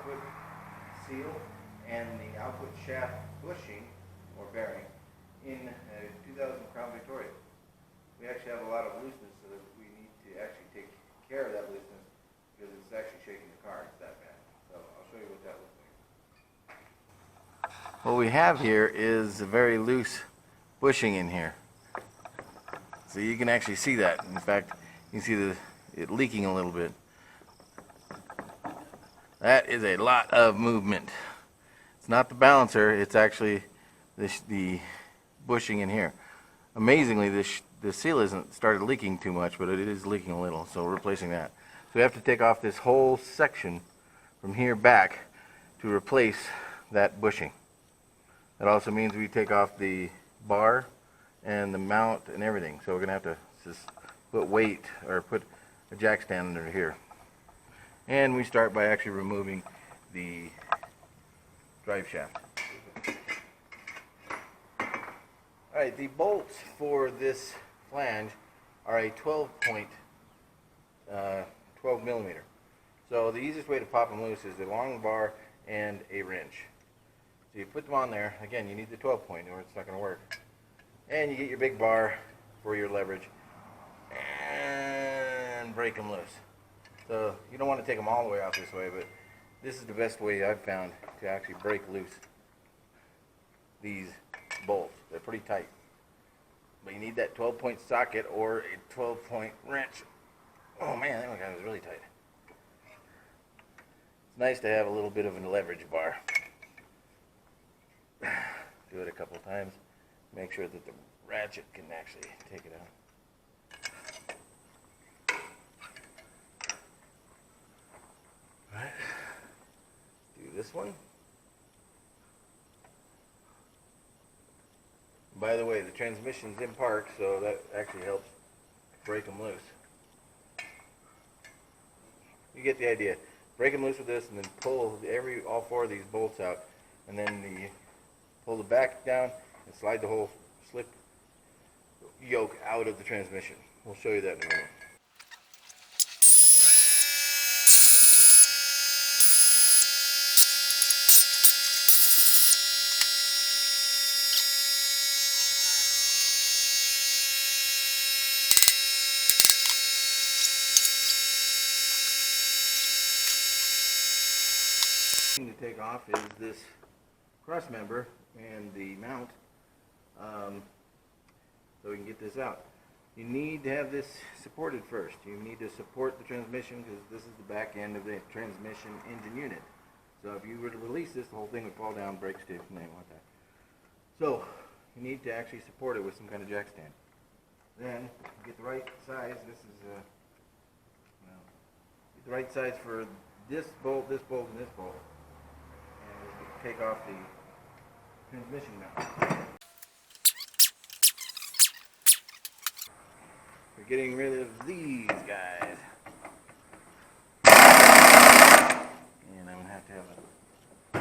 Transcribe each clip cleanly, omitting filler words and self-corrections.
output seal and the output shaft bushing or bearing in a 2000 Crown Victoria. We actually have a lot of looseness, so that we need to actually take care of that looseness because it's actually shaking the car. It's that bad. So I'll show you what that looks like. What we have here is a very loose bushing in here. So you can actually see that. In fact, you can see it leaking a little bit. That is a lot of movement. It's not the balancer, it's actually the bushing in here. Amazingly, the seal isn't started leaking too much, but it is leaking a little, so we're replacing that. So we have to take off this whole section from here back to replace that bushing. That also means we take off the bar and the mount and everything. So we're going to have to just put weight or put a jack stand under here. And we start by actually removing the drive shaft. Alright, the bolts for this flange are a 12 millimeter. So the easiest way to pop them loose is a long bar and a wrench. So you put them on there. Again, you need the 12 point or it's not going to work. And you get your big bar for your leverage and break them loose. So you don't want to take them all the way out this way, but this is the best way I've found to actually break loose these bolts. They're pretty tight. But you need that 12-point socket or a 12-point wrench. Oh man, that one was really tight. It's nice to have a little bit of a leverage bar. Do it a couple times. Make sure that the ratchet can actually take it out. Alright. Do this one. By the way, the transmission's in park, so that actually helps break them loose. You get the idea. Break them loose with this, and then pull all four of these bolts out, and then pull the back down and slide the whole slip yoke out of the transmission. We'll show you that in a minute. To take off is this cross member and the mount, so we can get this out. You need to have this supported first. You need to support the transmission because this is the back end of the transmission engine unit. So if you were to release this, the whole thing would fall down, break stiff, and they don't want that. So you need to actually support it with some kind of jack stand. Then get the right size. This is get the right size for this bolt, and this bolt. Take off the transmission mount. We're getting rid of these guys. And I'm going to have a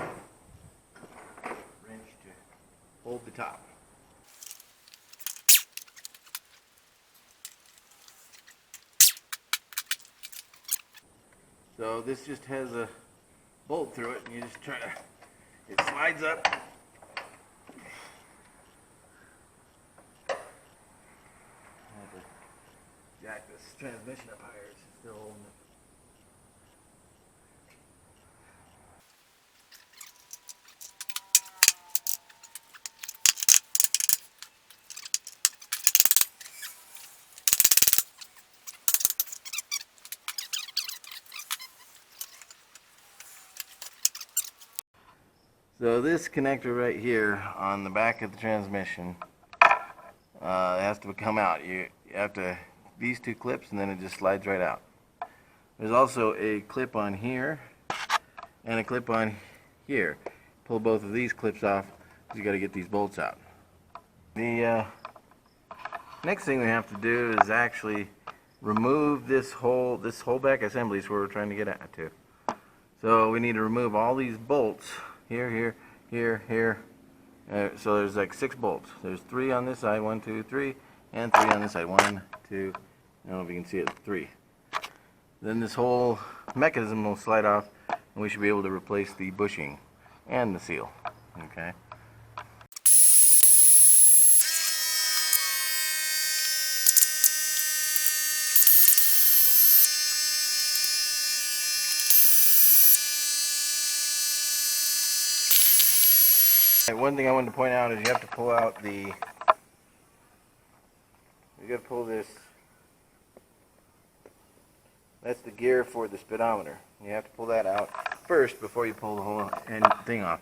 wrench to hold the top. So this just has a bolt through it, and you just try to... It slides up. I have to jack this transmission up higher. It's still holding it. So this connector right here on the back of the transmission has to come out. You have to, these two clips, and then it just slides right out. There's also a clip on here and a clip on here. Pull both of these clips off because you got to get these bolts out. The next thing we have to do is actually remove this whole back assembly is where we're trying to get at to. So we need to remove all these bolts. Here. So there's like 6 bolts. There's 3 on this side, 1, 2, 3, and 3 on this side, 1, 2. I don't know if you can see it, 3. Then this whole mechanism will slide off, and we should be able to replace the bushing and the seal. Okay. One thing I wanted to point out is you have to pull out you got to pull this, that's the gear for the speedometer. You have to pull that out first before you pull the whole thing off.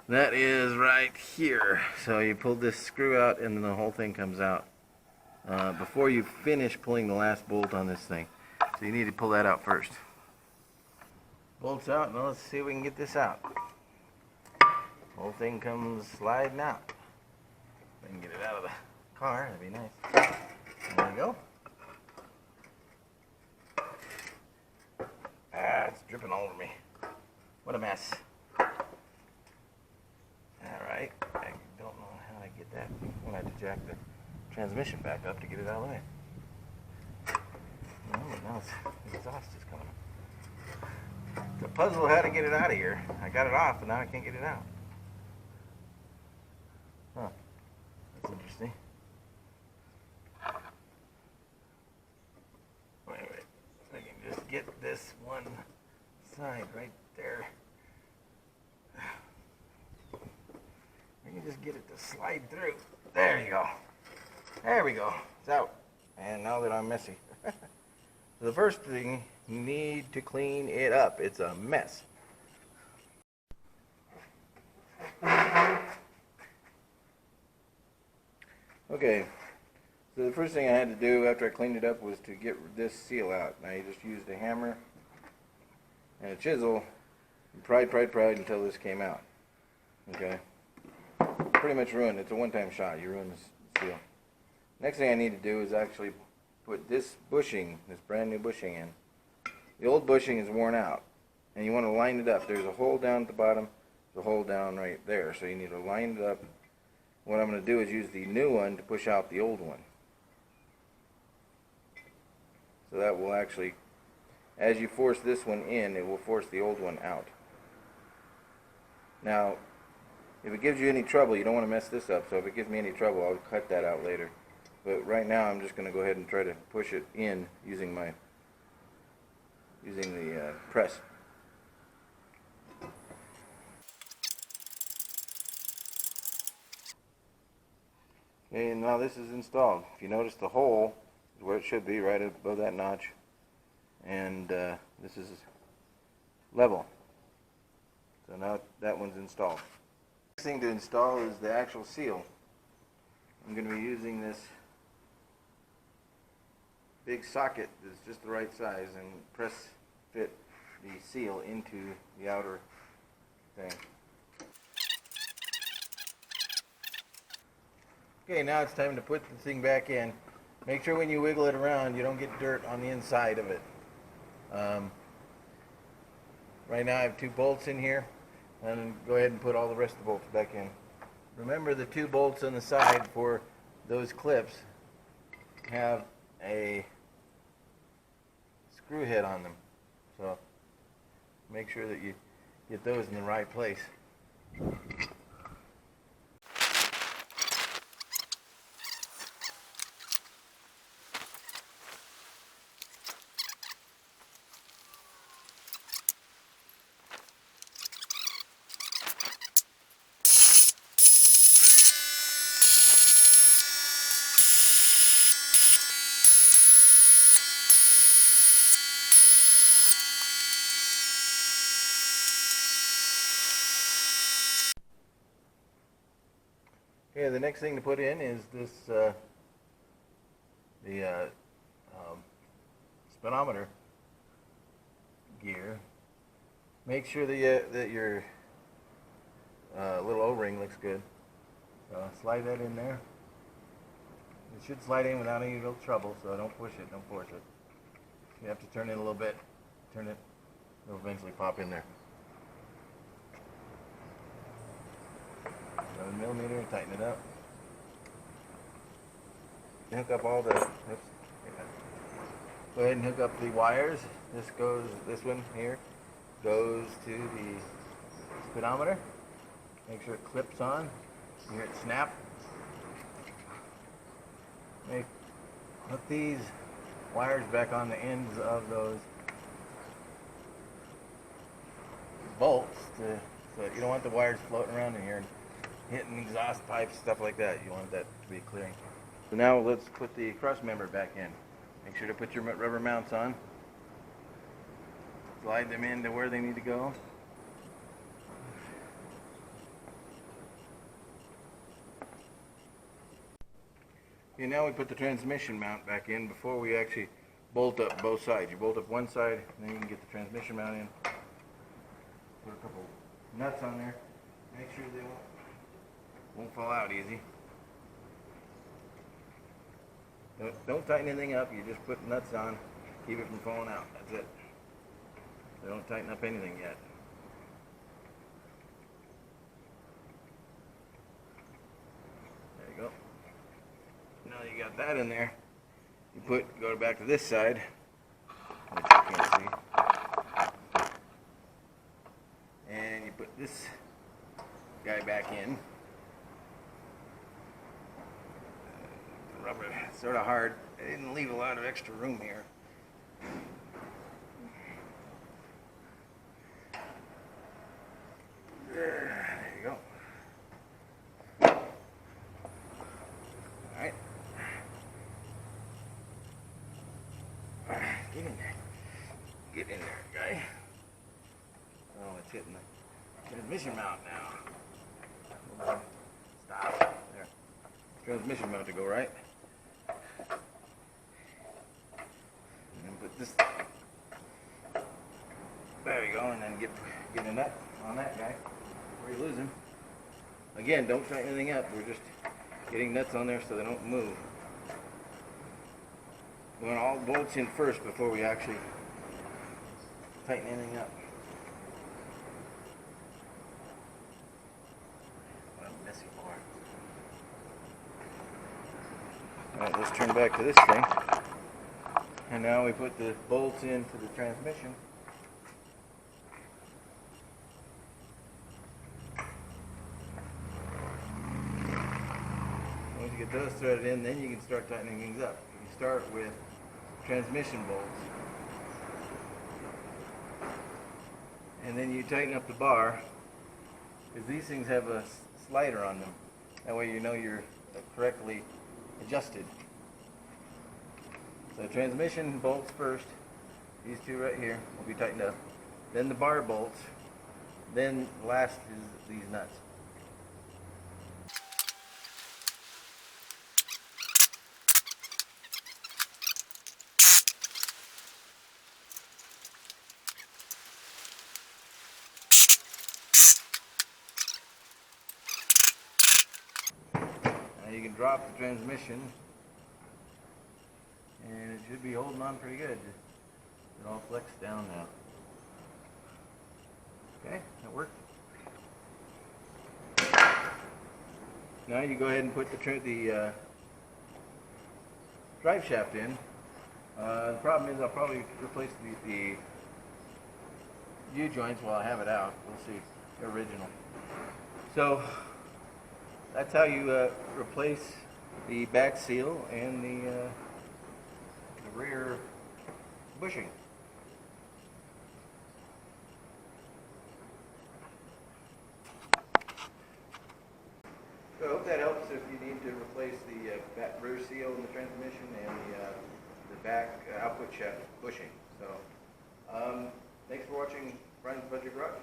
That is right here. So you pull this screw out and then the whole thing comes out before you finish pulling the last bolt on this thing. So you need to pull that out first. Bolts out, now let's see if we can get this out. Whole thing comes sliding out. If I can get it out of the car, that'd be nice. There we go. It's dripping all over me. What a mess. Alright, I don't know how to get that. I'm going to have to jack the transmission back up to get it out of the way. No, but now the exhaust is coming up. It's a puzzle how to get it out of here. I got it off, but now I can't get it out. Huh. That's interesting. Wait. I can just get this one side right there. I can just get it to slide through. There you go. There we go. It's out. And now that I'm messy. So the first thing, you need to clean it up. It's a mess. Okay, so the first thing I had to do after I cleaned it up was to get this seal out. Now you just used a hammer and a chisel and pried until this came out. Okay, pretty much ruined. It's a one-time shot. You ruin the seal. Next thing I need to do is actually put this bushing, this brand new bushing in. The old bushing is worn out and you want to line it up. There's a hole down at the bottom, there's a hole down right there, so you need to line it up. What I'm going to do is use the new one to push out the old one. So that will actually, as you force this one in, it will force the old one out. Now, if it gives you any trouble, you don't want to mess this up, so if it gives me any trouble, I'll cut that out later. But right now, I'm just going to go ahead and try to push it in using the press. Okay, and now this is installed. If you notice, the hole is where it should be, right above that notch. And this is level. So now that one's installed. Next thing to install is the actual seal. I'm going to be using this big socket that's just the right size and press fit the seal into the outer thing. Okay, now it's time to put the thing back in. Make sure when you wiggle it around you don't get dirt on the inside of it. Right now I have 2 bolts in here, and go ahead and put all the rest of the bolts back in. Remember, the 2 bolts on the side for those clips have a screw head on them, so make sure that you get those in the right place. Okay, the next thing to put in is this speedometer gear. Make sure that your little O-ring looks good. Slide that in there. It should slide in without any real trouble, so don't push it, don't force it. You have to turn it a little bit. Turn it, it'll eventually pop in there. 7mm, tighten it up. Hook up all the, go ahead and hook up the wires. This one here goes to the speedometer. Make sure it clips on. You hear it snap. Put these wires back on the ends of those bolts so you don't want the wires floating around in here and hitting exhaust pipes, stuff like that. You want that to be clearing. So now let's put the cross member back in. Make sure to put your rubber mounts on. Slide them into where they need to go. Okay, now we put the transmission mount back in before we actually bolt up both sides. You bolt up one side, and then you can get the transmission mount in. Put a couple nuts on there. Make sure they won't fall out easy. Don't tighten anything up. You just put nuts on, keep it from falling out. That's it. So don't tighten up anything yet. There you go. Now you got that in there. You go back to this side, which you can't see, and you put this guy back in. The rubber is sort of hard. I didn't leave a lot of extra room here. There you go. Alright. Get in there. Get in there, guy. Oh, it's hitting the transmission mount now. Stop. There. Transmission mount to go right. And then put this. There you go, and then get a nut on that guy before you lose him. Again, don't tighten anything up. We're just getting nuts on there so they don't move. We want all bolts in first before we actually tighten anything up. What a messy board. Alright, let's turn back to this thing. And now we put the bolts into the transmission. Once you get those threaded in, then you can start tightening things up. You start with transmission bolts, and then you tighten up the bar, because these things have a slider on them. That way you know you're correctly adjusted. So transmission bolts first, these two right here will be tightened up, then the bar bolts, then last is these nuts. Now you can drop the transmission, and it should be holding on pretty good. It all flexed down now. Okay, that worked. Now you go ahead and put the drive shaft in. The problem is I'll probably replace the U-joints while I have it out. We'll see. They're original. So that's how you replace the back seal and the rear bushing. So I hope that helps if you need to replace the back rear seal in the transmission and the back output shaft bushing. So thanks for watching Brian's Budget Garage.